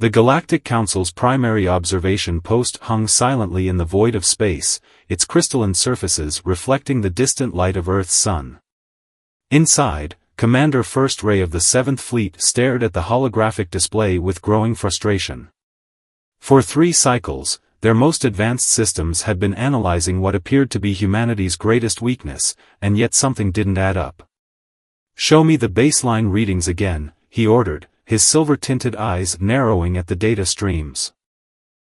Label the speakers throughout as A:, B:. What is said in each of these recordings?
A: The Galactic Council's primary observation post hung silently in the void of space, its crystalline surfaces reflecting the distant light of Earth's sun. Inside, Commander First Ray of the 7th Fleet stared at the holographic display with growing frustration. For 3 cycles, their most advanced systems had been analyzing what appeared to be humanity's greatest weakness, and yet something didn't add up. "Show me the baseline readings again," he ordered, his silver-tinted eyes narrowing at the data streams.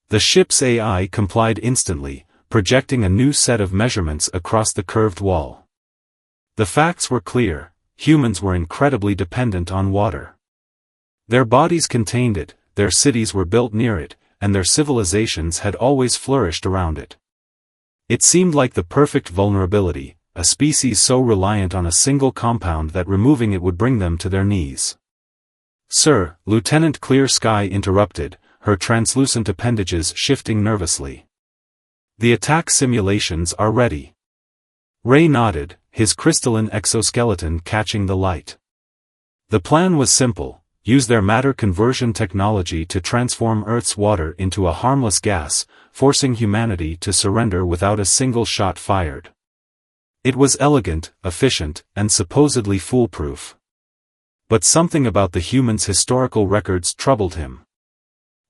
A: The ship's AI complied instantly, projecting a new set of measurements across the curved wall. The facts were clear: humans were incredibly dependent on water. Their bodies contained it, their cities were built near it, and their civilizations had always flourished around it. It seemed like the perfect vulnerability, a species so reliant on a single compound that removing it would bring them to their knees. "Sir," Lieutenant Clear Sky interrupted, her translucent appendages shifting nervously. "The attack simulations are ready." Ray nodded, his crystalline exoskeleton catching the light. The plan was simple: use their matter conversion technology to transform Earth's water into a harmless gas, forcing humanity to surrender without a single shot fired. It was elegant, efficient, and supposedly foolproof. But something about the humans' historical records troubled him.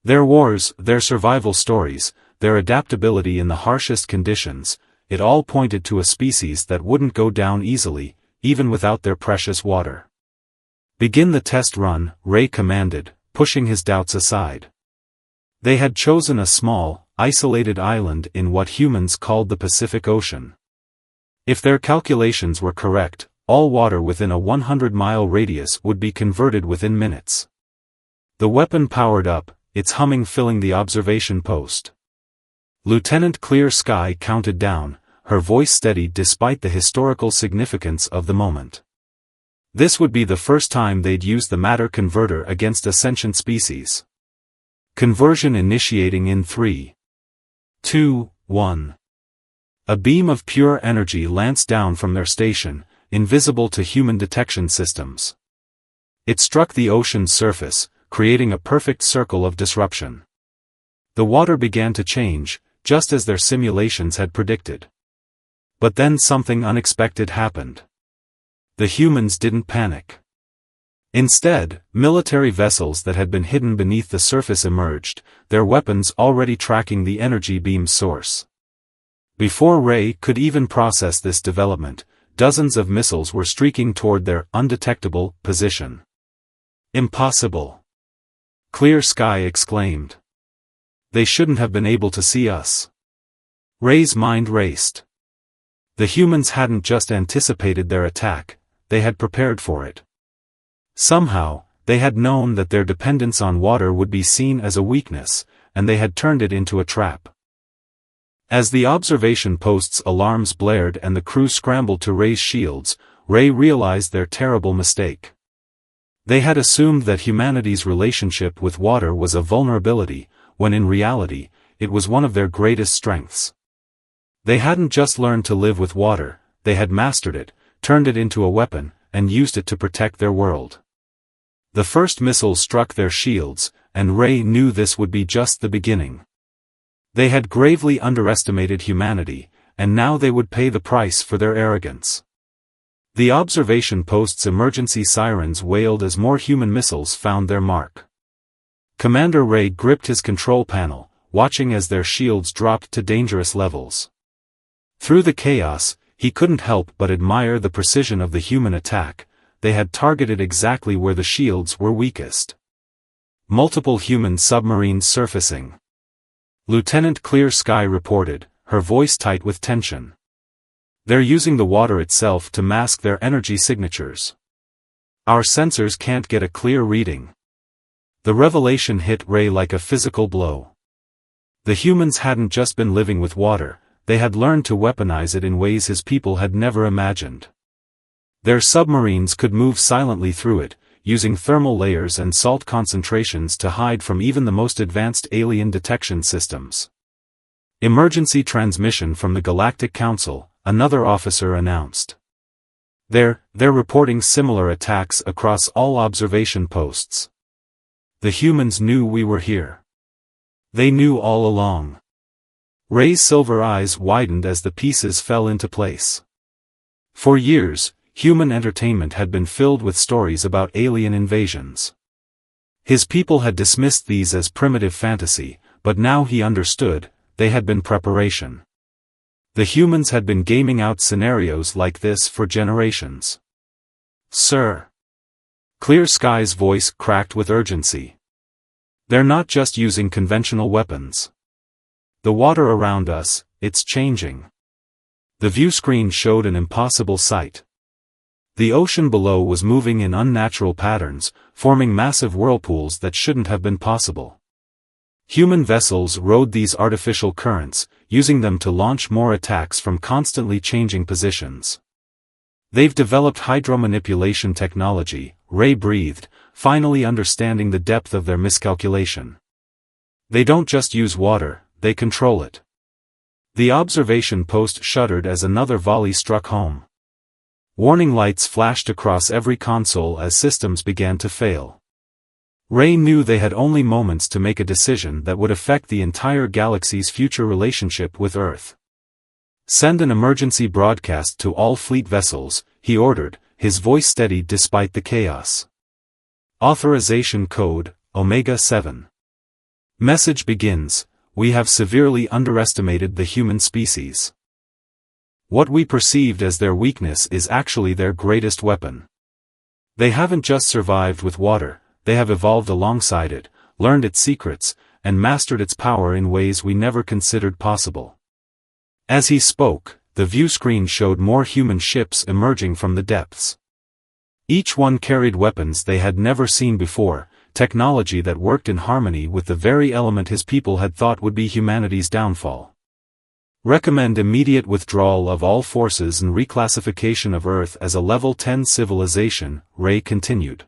A: Their wars, their survival stories, their adaptability in the harshest conditions, it all pointed to a species that wouldn't go down easily, even without their precious water. "Begin the test run," Ray commanded, pushing his doubts aside. They had chosen a small, isolated island in what humans called the Pacific Ocean. If their calculations were correct, all water within a 100-mile radius would be converted within minutes. The weapon powered up, its humming filling the observation post. Lieutenant Clear Sky counted down, her voice steady despite the historical significance of the moment. This would be the first time they'd used the matter converter against a sentient species. Conversion initiating in 3, 2, 1. A beam of pure energy lanced down from their station, invisible to human detection systems. It struck the ocean's surface, creating a perfect circle of disruption. The water began to change, just as their simulations had predicted. But then something unexpected happened. The humans didn't panic. Instead, military vessels that had been hidden beneath the surface emerged, their weapons already tracking the energy beam's source. Before Ray could even process this development, dozens of missiles were streaking toward their undetectable position. "Impossible!" Clear Sky exclaimed. "They shouldn't have been able to see us." Ray's mind raced. The humans hadn't just anticipated their attack, they had prepared for it. Somehow, they had known that their dependence on water would be seen as a weakness, and they had turned it into a trap. As the observation post's alarms blared and the crew scrambled to raise shields, Ray realized their terrible mistake. They had assumed that humanity's relationship with water was a vulnerability, when in reality, it was one of their greatest strengths. They hadn't just learned to live with water, they had mastered it, turned it into a weapon, and used it to protect their world. The first missile struck their shields, and Ray knew this would be just the beginning. They had gravely underestimated humanity, and now they would pay the price for their arrogance. The observation post's emergency sirens wailed as more human missiles found their mark. Commander Ray gripped his control panel, watching as their shields dropped to dangerous levels. Through the chaos, he couldn't help but admire the precision of the human attack. They had targeted exactly where the shields were weakest. Multiple human submarines surfacing. Lieutenant Clear Sky reported, her voice tight with tension. "They're using the water itself to mask their energy signatures. Our sensors can't get a clear reading." The revelation hit Ray like a physical blow. The humans hadn't just been living with water, they had learned to weaponize it in ways his people had never imagined. Their submarines could move silently through it, using thermal layers and salt concentrations to hide from even the most advanced alien detection systems. "Emergency transmission from the Galactic Council," another officer announced. They're reporting similar attacks across all observation posts." The humans knew we were here. They knew all along. Ray's silver eyes widened as the pieces fell into place. For years, human entertainment had been filled with stories about alien invasions. His people had dismissed these as primitive fantasy, but now he understood, they had been preparation. The humans had been gaming out scenarios like this for generations. Sir. Clear Sky's voice cracked with urgency. They're not just using conventional weapons. The water around us, it's changing. The view screen showed an impossible sight. The ocean below was moving in unnatural patterns, forming massive whirlpools that shouldn't have been possible. Human vessels rode these artificial currents, using them to launch more attacks from constantly changing positions. They've developed hydromanipulation technology, Ray breathed, finally understanding the depth of their miscalculation. They don't just use water, they control it. The observation post shuddered as another volley struck home. Warning lights flashed across every console as systems began to fail. Ray knew they had only moments to make a decision that would affect the entire galaxy's future relationship with Earth. Send an emergency broadcast to all fleet vessels, he ordered, his voice steady despite the chaos. Authorization code, Omega-7. Message begins, we have severely underestimated the human species. What we perceived as their weakness is actually their greatest weapon. They haven't just survived with water, they have evolved alongside it, learned its secrets, and mastered its power in ways we never considered possible. As he spoke, the view screen showed more human ships emerging from the depths. Each one carried weapons they had never seen before, technology that worked in harmony with the very element his people had thought would be humanity's downfall. Recommend immediate withdrawal of all forces and reclassification of Earth as a Level 10 civilization, Ray continued.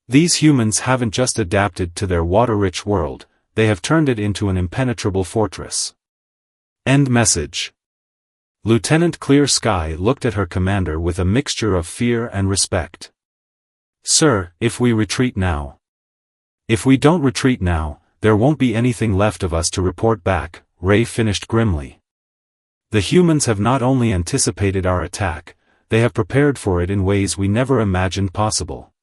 A: These humans haven't just adapted to their water-rich world, they have turned it into an impenetrable fortress. End message. Lieutenant Clear Sky looked at her commander with a mixture of fear and respect. Sir, if we retreat now. If we don't retreat now, there won't be anything left of us to report back, Ray finished grimly. The humans have not only anticipated our attack, they have prepared for it in ways we never imagined possible.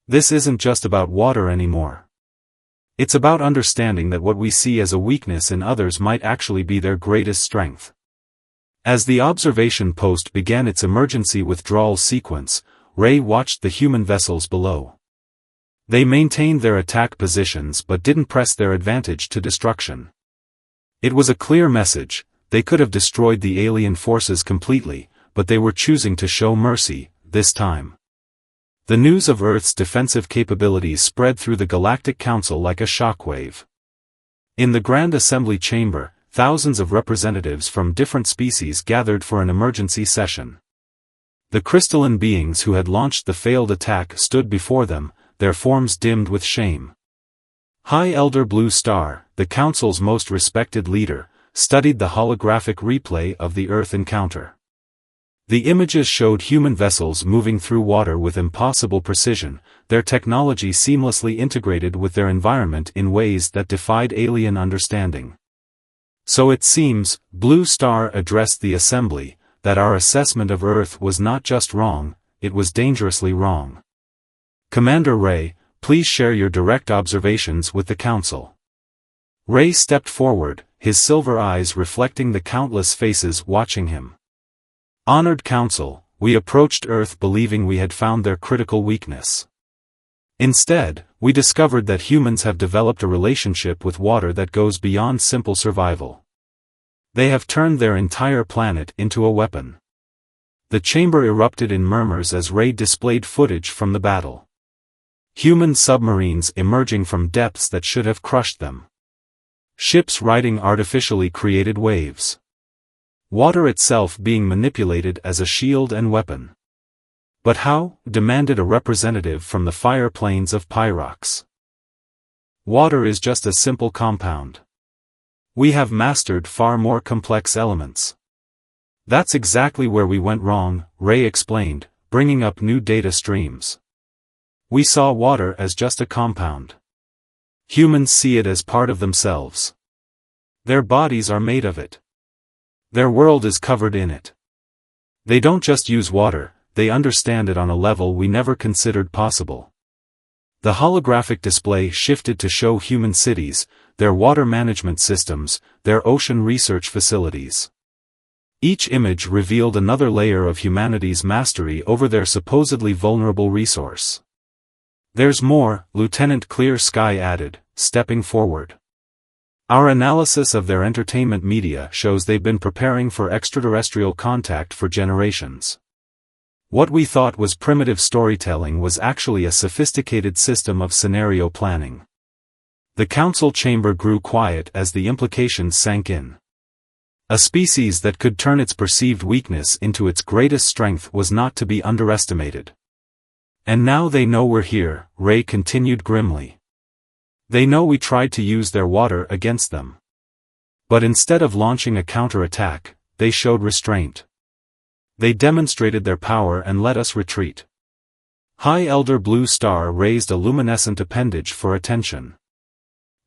A: This isn't just about water anymore. It's about understanding that what we see as a weakness in others might actually be their greatest strength. As the observation post began its emergency withdrawal sequence, Ray watched the human vessels below. They maintained their attack positions but didn't press their advantage to destruction. It was a clear message, they could have destroyed the alien forces completely, but they were choosing to show mercy, this time. The news of Earth's defensive capabilities spread through the Galactic Council like a shockwave. In the Grand Assembly Chamber, thousands of representatives from different species gathered for an emergency session. The crystalline beings who had launched the failed attack stood before them, their forms dimmed with shame. High Elder Blue Star, the Council's most respected leader, studied the holographic replay of the Earth encounter. The images showed human vessels moving through water with impossible precision, their technology seamlessly integrated with their environment in ways that defied alien understanding. So it seems, Blue Star addressed the assembly, that our assessment of Earth was not just wrong, it was dangerously wrong. Commander Ray, please share your direct observations with the Council. Ray stepped forward, his silver eyes reflecting the countless faces watching him. Honored Council, we approached Earth believing we had found their critical weakness. Instead, we discovered that humans have developed a relationship with water that goes beyond simple survival. They have turned their entire planet into a weapon. The chamber erupted in murmurs as Ray displayed footage from the battle. Human submarines emerging from depths that should have crushed them. Ships riding artificially created waves. Water itself being manipulated as a shield and weapon. But how? Demanded a representative from the fire plains of Pyrox. Water is just a simple compound. We have mastered far more complex elements. That's exactly where we went wrong, Ray explained, bringing up new data streams. We saw water as just a compound. Humans see it as part of themselves. Their bodies are made of it. Their world is covered in it. They don't just use water, they understand it on a level we never considered possible. The holographic display shifted to show human cities, their water management systems, their ocean research facilities. Each image revealed another layer of humanity's mastery over their supposedly vulnerable resource. "There's more," Lieutenant Clear Sky added, stepping forward. "Our analysis of their entertainment media shows they've been preparing for extraterrestrial contact for generations. What we thought was primitive storytelling was actually a sophisticated system of scenario planning." The council chamber grew quiet as the implications sank in. A species that could turn its perceived weakness into its greatest strength was not to be underestimated. "And now they know we're here," Ray continued grimly. "They know we tried to use their water against them. But instead of launching a counterattack, they showed restraint. They demonstrated their power and let us retreat." High Elder Blue Star raised a luminescent appendage for attention.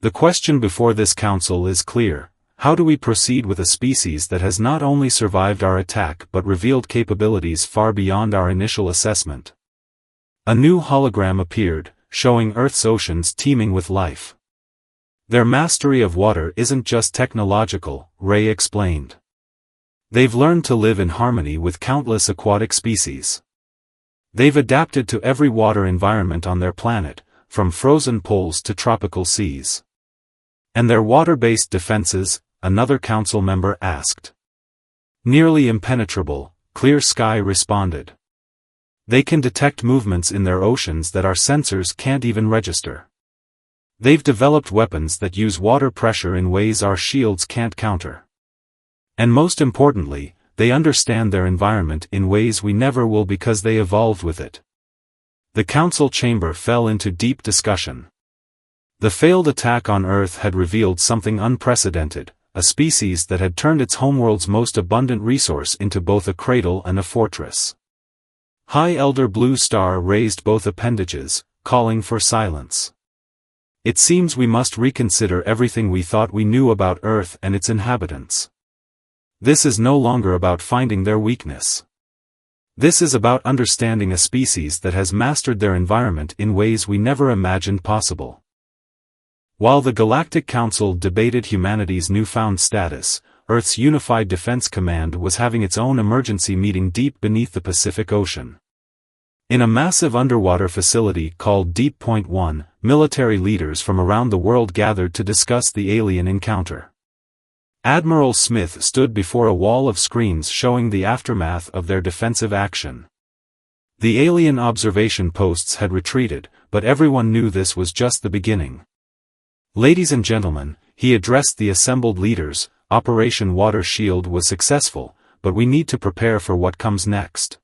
A: "The question before this council is clear. How do we proceed with a species that has not only survived our attack but revealed capabilities far beyond our initial assessment?" A new hologram appeared, showing Earth's oceans teeming with life. "Their mastery of water isn't just technological," Ray explained. "They've learned to live in harmony with countless aquatic species. They've adapted to every water environment on their planet, from frozen poles to tropical seas." "And their water-based defenses?" another council member asked. "Nearly impenetrable," Clear Sky responded. "They can detect movements in their oceans that our sensors can't even register. They've developed weapons that use water pressure in ways our shields can't counter. And most importantly, they understand their environment in ways we never will because they evolved with it." The council chamber fell into deep discussion. The failed attack on Earth had revealed something unprecedented, a species that had turned its homeworld's most abundant resource into both a cradle and a fortress. High Elder Blue Star raised both appendages, calling for silence. "It seems we must reconsider everything we thought we knew about Earth and its inhabitants. This is no longer about finding their weakness. This is about understanding a species that has mastered their environment in ways we never imagined possible." While the Galactic Council debated humanity's newfound status, Earth's Unified Defense Command was having its own emergency meeting deep beneath the Pacific Ocean. In a massive underwater facility called Deep Point 1, military leaders from around the world gathered to discuss the alien encounter. Admiral Smith stood before a wall of screens showing the aftermath of their defensive action. The alien observation posts had retreated, but everyone knew this was just the beginning. "Ladies and gentlemen," he addressed the assembled leaders, "Operation Water Shield was successful, but we need to prepare for what comes next."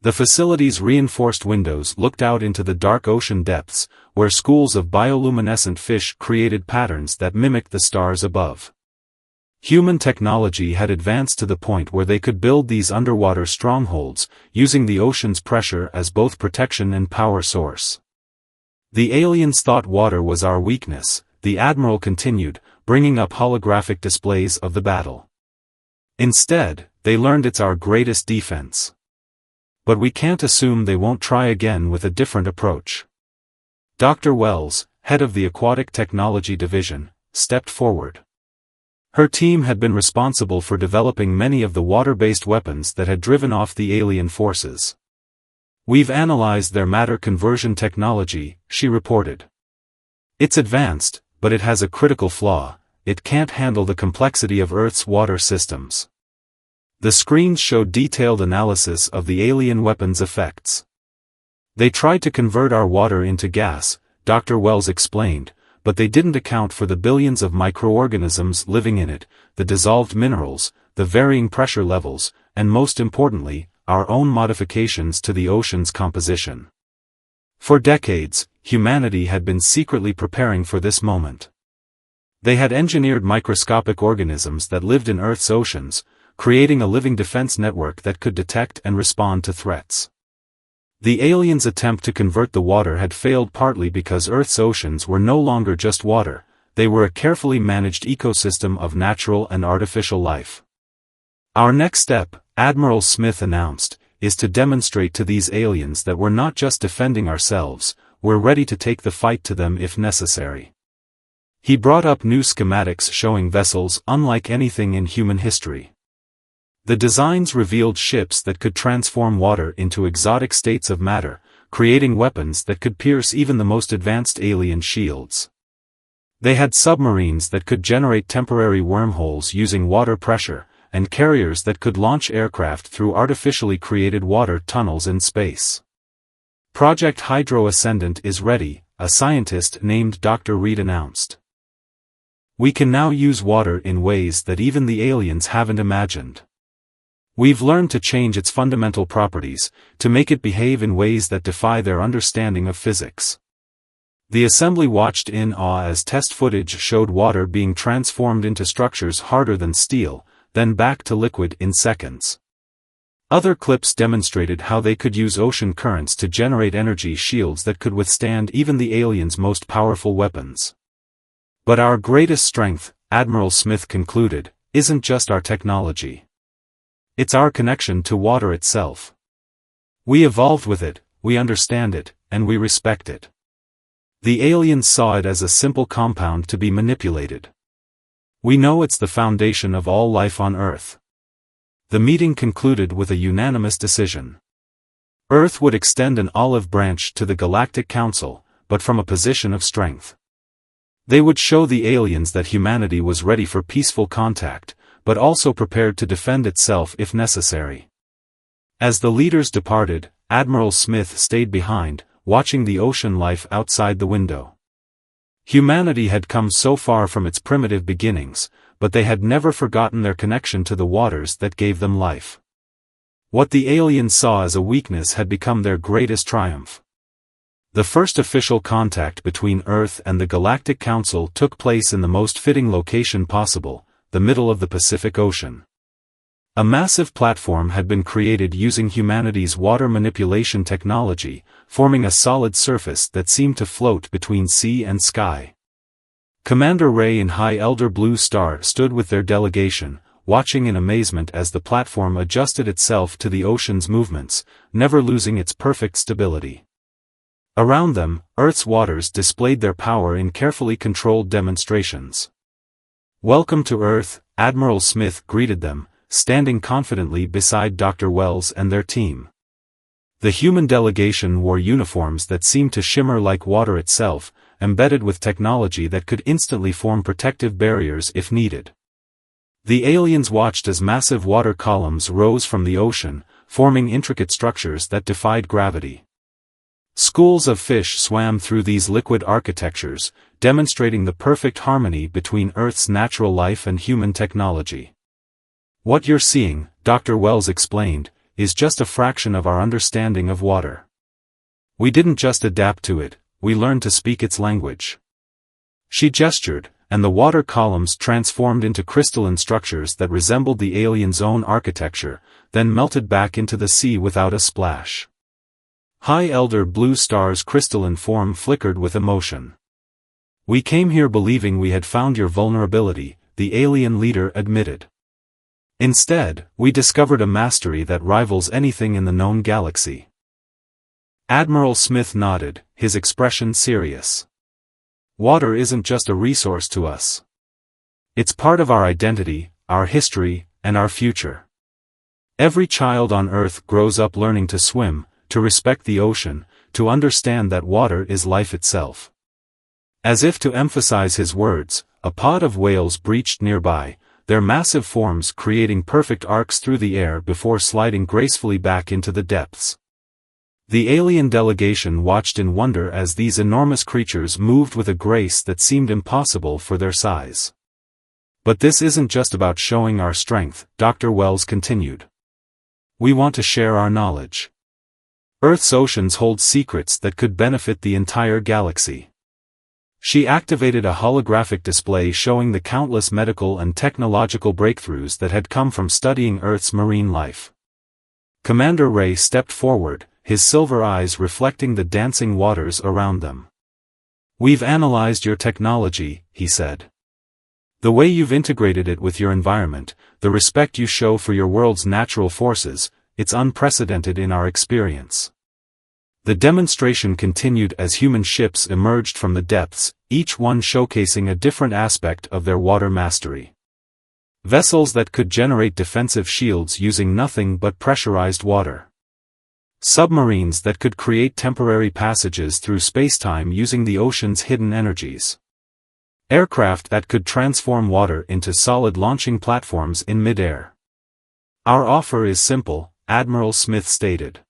A: The facility's reinforced windows looked out into the dark ocean depths, where schools of bioluminescent fish created patterns that mimicked the stars above. Human technology had advanced to the point where they could build these underwater strongholds, using the ocean's pressure as both protection and power source. "The aliens thought water was our weakness," the Admiral continued, bringing up holographic displays of the battle. "Instead, they learned it's our greatest defense. But we can't assume they won't try again with a different approach." Dr. Wells, head of the Aquatic Technology Division, stepped forward. Her team had been responsible for developing many of the water-based weapons that had driven off the alien forces. "We've analyzed their matter conversion technology," she reported. "It's advanced, but it has a critical flaw: it can't handle the complexity of Earth's water systems." The screens showed detailed analysis of the alien weapons' effects. "They tried to convert our water into gas," Dr. Wells explained, "but they didn't account for the billions of microorganisms living in it, the dissolved minerals, the varying pressure levels, and most importantly, our own modifications to the ocean's composition." For decades, humanity had been secretly preparing for this moment. They had engineered microscopic organisms that lived in Earth's oceans, creating a living defense network that could detect and respond to threats. The aliens' attempt to convert the water had failed partly because Earth's oceans were no longer just water, they were a carefully managed ecosystem of natural and artificial life. Our next step, Admiral Smith announced, is to demonstrate to these aliens that we're not just defending ourselves, we're ready to take the fight to them if necessary. He brought up new schematics showing vessels unlike anything in human history. The designs revealed ships that could transform water into exotic states of matter, creating weapons that could pierce even the most advanced alien shields. They had submarines that could generate temporary wormholes using water pressure, and carriers that could launch aircraft through artificially created water tunnels in space. Project Hydro Ascendant is ready, a scientist named Dr. Reed announced. We can now use water in ways that even the aliens haven't imagined. We've learned to change its fundamental properties, to make it behave in ways that defy their understanding of physics. The assembly watched in awe as test footage showed water being transformed into structures harder than steel, then back to liquid in seconds. Other clips demonstrated how they could use ocean currents to generate energy shields that could withstand even the aliens' most powerful weapons. But our greatest strength, Admiral Smith concluded, isn't just our technology. It's our connection to water itself. We evolved with it, we understand it, and we respect it. The aliens saw it as a simple compound to be manipulated. We know it's the foundation of all life on Earth. The meeting concluded with a unanimous decision. Earth would extend an olive branch to the Galactic Council, but from a position of strength. They would show the aliens that humanity was ready for peaceful contact, but also prepared to defend itself if necessary. As the leaders departed, Admiral Smith stayed behind, watching the ocean life outside the window. Humanity had come so far from its primitive beginnings, but they had never forgotten their connection to the waters that gave them life. What the aliens saw as a weakness had become their greatest triumph. The first official contact between Earth and the Galactic Council took place in the most fitting location possible, the middle of the Pacific Ocean. A massive platform had been created using humanity's water manipulation technology, forming a solid surface that seemed to float between sea and sky. Commander Ray and High Elder Blue Star stood with their delegation, watching in amazement as the platform adjusted itself to the ocean's movements, never losing its perfect stability. Around them, Earth's waters displayed their power in carefully controlled demonstrations. "Welcome to Earth," Admiral Smith greeted them, standing confidently beside Dr. Wells and their team. The human delegation wore uniforms that seemed to shimmer like water itself, embedded with technology that could instantly form protective barriers if needed. The aliens watched as massive water columns rose from the ocean, forming intricate structures that defied gravity. Schools of fish swam through these liquid architectures, demonstrating the perfect harmony between Earth's natural life and human technology. "What you're seeing," Dr. Wells explained, "is just a fraction of our understanding of water. We didn't just adapt to it, we learned to speak its language." She gestured, and the water columns transformed into crystalline structures that resembled the aliens' own architecture, then melted back into the sea without a splash. High Elder Blue Star's crystalline form flickered with emotion. "We came here believing we had found your vulnerability," the alien leader admitted. "Instead, we discovered a mastery that rivals anything in the known galaxy." Admiral Smith nodded, his expression serious. "Water isn't just a resource to us. It's part of our identity, our history, and our future. Every child on Earth grows up learning to swim, to respect the ocean, to understand that water is life itself." As if to emphasize his words, a pod of whales breached nearby, their massive forms creating perfect arcs through the air before sliding gracefully back into the depths. The alien delegation watched in wonder as these enormous creatures moved with a grace that seemed impossible for their size. "But this isn't just about showing our strength," Dr. Wells continued. "We want to share our knowledge. Earth's oceans hold secrets that could benefit the entire galaxy." She activated a holographic display showing the countless medical and technological breakthroughs that had come from studying Earth's marine life. Commander Ray stepped forward, his silver eyes reflecting the dancing waters around them. "We've analyzed your technology," he said. "The way you've integrated it with your environment, the respect you show for your world's natural forces, it's unprecedented in our experience." The demonstration continued as human ships emerged from the depths, each one showcasing a different aspect of their water mastery. Vessels that could generate defensive shields using nothing but pressurized water. Submarines that could create temporary passages through spacetime using the ocean's hidden energies. Aircraft that could transform water into solid launching platforms in midair. "Our offer is simple," Admiral Smith stated.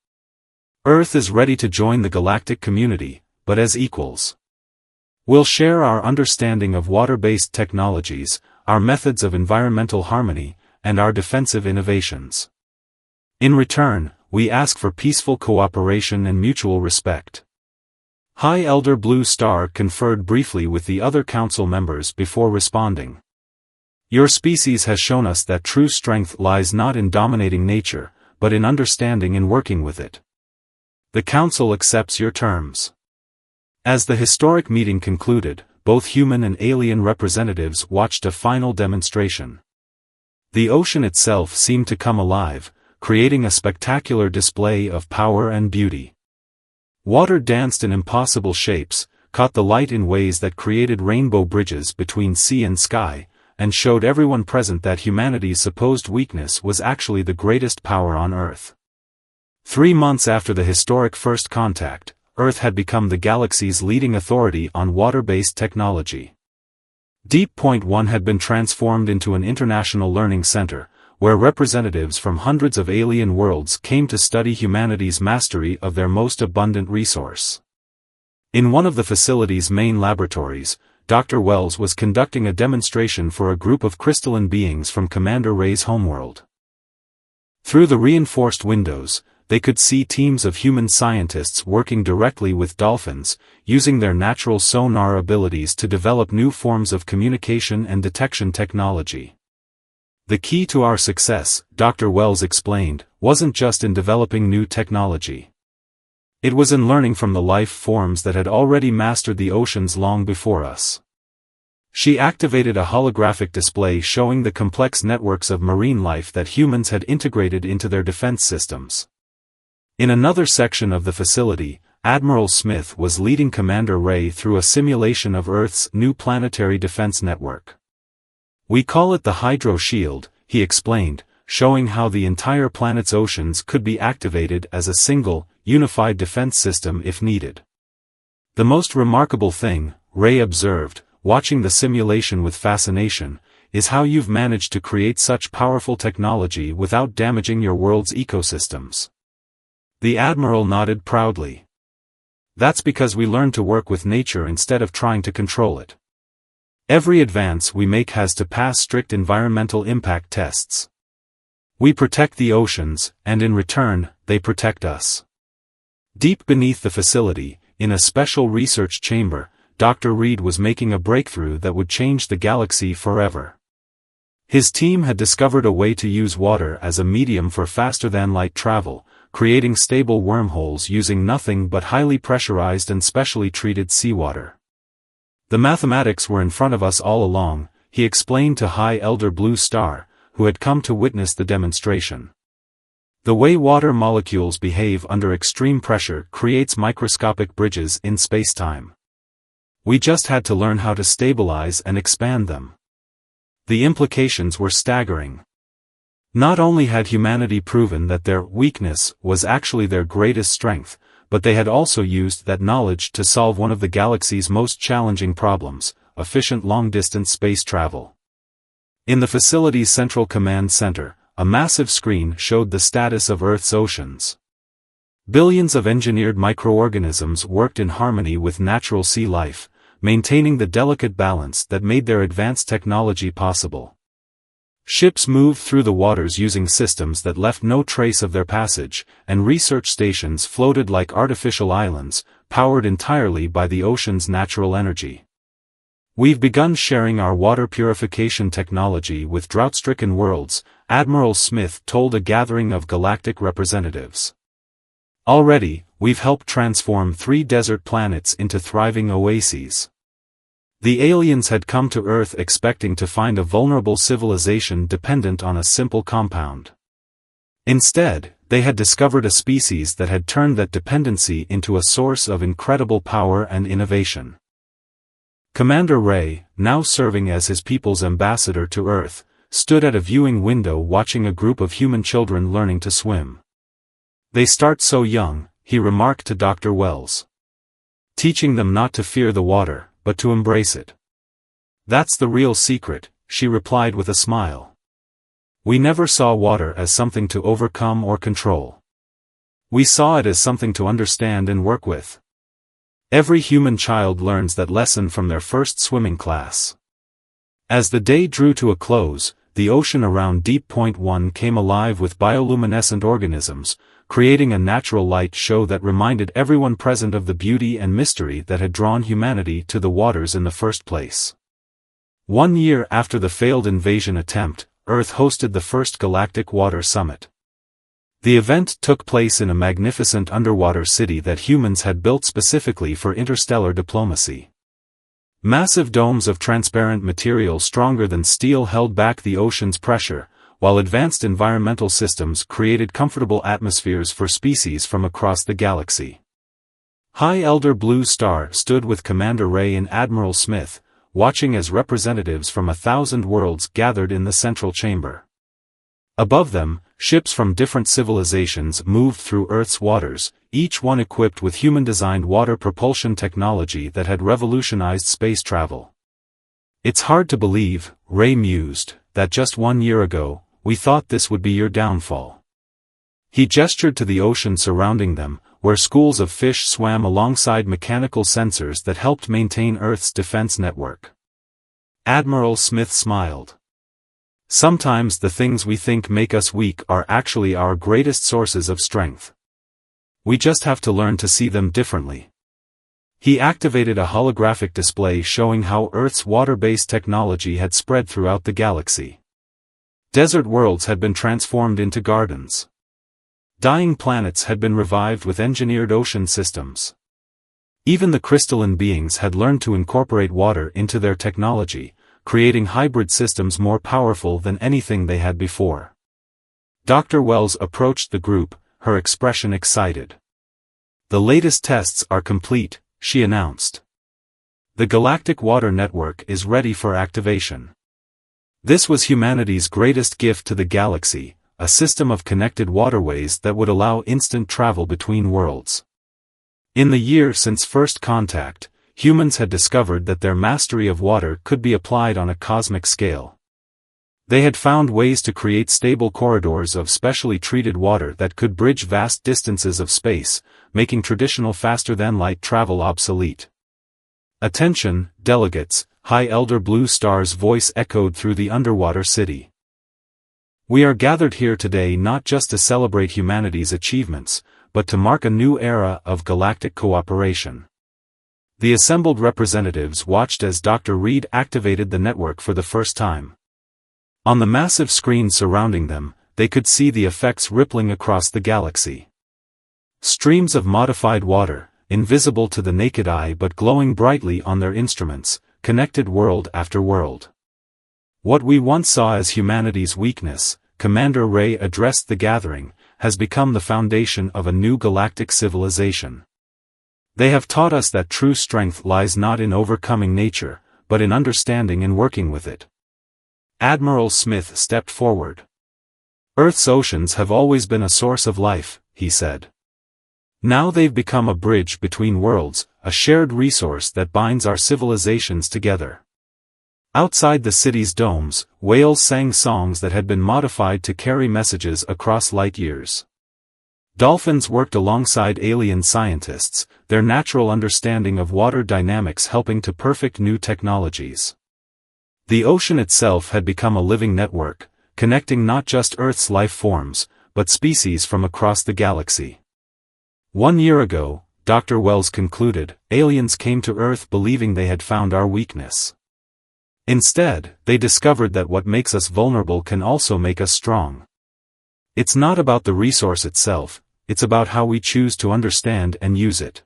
A: "Earth is ready to join the galactic community, but as equals. We'll share our understanding of water-based technologies, our methods of environmental harmony, and our defensive innovations. In return, we ask for peaceful cooperation and mutual respect." High Elder Blue Star conferred briefly with the other council members before responding. "Your species has shown us that true strength lies not in dominating nature, but in understanding and working with it. The council accepts your terms." As the historic meeting concluded, both human and alien representatives watched a final demonstration. The ocean itself seemed to come alive, creating a spectacular display of power and beauty. Water danced in impossible shapes, caught the light in ways that created rainbow bridges between sea and sky, and showed everyone present that humanity's supposed weakness was actually the greatest power on Earth. 3 months after the historic first contact, Earth had become the galaxy's leading authority on water-based technology. Deep Point 1 had been transformed into an international learning center, where representatives from hundreds of alien worlds came to study humanity's mastery of their most abundant resource. In one of the facility's main laboratories, Dr. Wells was conducting a demonstration for a group of crystalline beings from Commander Ray's homeworld. Through the reinforced windows, they could see teams of human scientists working directly with dolphins, using their natural sonar abilities to develop new forms of communication and detection technology. "The key to our success," Dr. Wells explained, "wasn't just in developing new technology. It was in learning from the life forms that had already mastered the oceans long before us." She activated a holographic display showing the complex networks of marine life that humans had integrated into their defense systems. In another section of the facility, Admiral Smith was leading Commander Ray through a simulation of Earth's new planetary defense network. "We call it the Hydro Shield," he explained, showing how the entire planet's oceans could be activated as a single, unified defense system if needed. "The most remarkable thing," Ray observed, watching the simulation with fascination, "is how you've managed to create such powerful technology without damaging your world's ecosystems." The Admiral nodded proudly. "That's because we learned to work with nature instead of trying to control it. Every advance we make has to pass strict environmental impact tests. We protect the oceans, and in return, they protect us." Deep beneath the facility, in a special research chamber, Dr. Reed was making a breakthrough that would change the galaxy forever. His team had discovered a way to use water as a medium for faster-than-light travel, creating stable wormholes using nothing but highly pressurized and specially treated seawater. "The mathematics were in front of us all along," he explained to High Elder Blue Star, who had come to witness the demonstration. "The way water molecules behave under extreme pressure creates microscopic bridges in spacetime. We just had to learn how to stabilize and expand them." The implications were staggering. Not only had humanity proven that their weakness was actually their greatest strength, but they had also used that knowledge to solve one of the galaxy's most challenging problems, efficient long-distance space travel. In the facility's central command center, a massive screen showed the status of Earth's oceans. Billions of engineered microorganisms worked in harmony with natural sea life, maintaining the delicate balance that made their advanced technology possible. Ships moved through the waters using systems that left no trace of their passage, and research stations floated like artificial islands, powered entirely by the ocean's natural energy. "We've begun sharing our water purification technology with drought-stricken worlds," Admiral Smith told a gathering of galactic representatives. Already, we've helped transform 3 desert planets into thriving oases. The aliens had come to Earth expecting to find a vulnerable civilization dependent on a simple compound. Instead, they had discovered a species that had turned that dependency into a source of incredible power and innovation. Commander Ray, now serving as his people's ambassador to Earth, stood at a viewing window watching a group of human children learning to swim. "They start so young," he remarked to Dr. Wells. "Teaching them not to fear the water, but to embrace it. That's the real secret," she replied with a smile. "We never saw water as something to overcome or control. We saw it as something to understand and work with. Every human child learns that lesson from their first swimming class." As the day drew to a close, the ocean around Deep Point 1 came alive with bioluminescent organisms, creating a natural light show that reminded everyone present of the beauty and mystery that had drawn humanity to the waters in the first place. 1 year after the failed invasion attempt, Earth hosted the first Galactic Water Summit. The event took place in a magnificent underwater city that humans had built specifically for interstellar diplomacy. Massive domes of transparent material stronger than steel held back the ocean's pressure, while advanced environmental systems created comfortable atmospheres for species from across the galaxy. High Elder Blue Star stood with Commander Ray and Admiral Smith, watching as representatives from 1,000 worlds gathered in the central chamber. Above them, ships from different civilizations moved through Earth's waters, each one equipped with human-designed water propulsion technology that had revolutionized space travel. "It's hard to believe," Ray mused, "that just 1 year ago, we thought this would be your downfall." He gestured to the ocean surrounding them, where schools of fish swam alongside mechanical sensors that helped maintain Earth's defense network. Admiral Smith smiled. "Sometimes the things we think make us weak are actually our greatest sources of strength. We just have to learn to see them differently." He activated a holographic display showing how Earth's water-based technology had spread throughout the galaxy. Desert worlds had been transformed into gardens. Dying planets had been revived with engineered ocean systems. Even the crystalline beings had learned to incorporate water into their technology, creating hybrid systems more powerful than anything they had before. Dr. Wells approached the group, her expression excited. "The latest tests are complete," she announced. "The Galactic Water Network is ready for activation." This was humanity's greatest gift to the galaxy, a system of connected waterways that would allow instant travel between worlds. In the year since first contact, humans had discovered that their mastery of water could be applied on a cosmic scale. They had found ways to create stable corridors of specially treated water that could bridge vast distances of space, making traditional faster-than-light travel obsolete. "Attention, delegates," High Elder Blue Star's voice echoed through the underwater city. "We are gathered here today not just to celebrate humanity's achievements, but to mark a new era of galactic cooperation." The assembled representatives watched as Dr. Reed activated the network for the first time. On the massive screen surrounding them, they could see the effects rippling across the galaxy. Streams of modified water, invisible to the naked eye but glowing brightly on their instruments, connected world after world. "What we once saw as humanity's weakness," Commander Ray addressed the gathering, "has become the foundation of a new galactic civilization. They have taught us that true strength lies not in overcoming nature, but in understanding and working with it." Admiral Smith stepped forward. "Earth's oceans have always been a source of life," he said. "Now they've become a bridge between worlds, a shared resource that binds our civilizations together." Outside the city's domes, whales sang songs that had been modified to carry messages across light years. Dolphins worked alongside alien scientists, their natural understanding of water dynamics helping to perfect new technologies. The ocean itself had become a living network, connecting not just Earth's life forms, but species from across the galaxy. 1 year ago, Dr. Wells concluded, aliens came to Earth believing they had found our weakness. Instead, they discovered that what makes us vulnerable can also make us strong. It's not about the resource itself, it's about how we choose to understand and use it.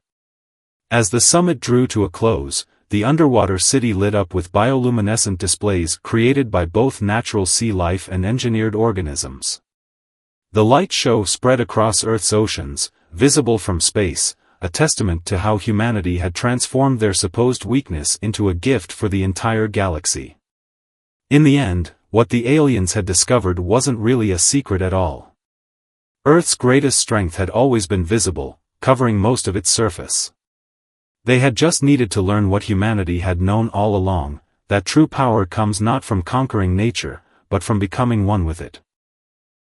A: As the summit drew to a close, the underwater city lit up with bioluminescent displays created by both natural sea life and engineered organisms. The light show spread across Earth's oceans, visible from space, a testament to how humanity had transformed their supposed weakness into a gift for the entire galaxy. In the end, what the aliens had discovered wasn't really a secret at all. Earth's greatest strength had always been visible, covering most of its surface. They had just needed to learn what humanity had known all along, that true power comes not from conquering nature, but from becoming one with it.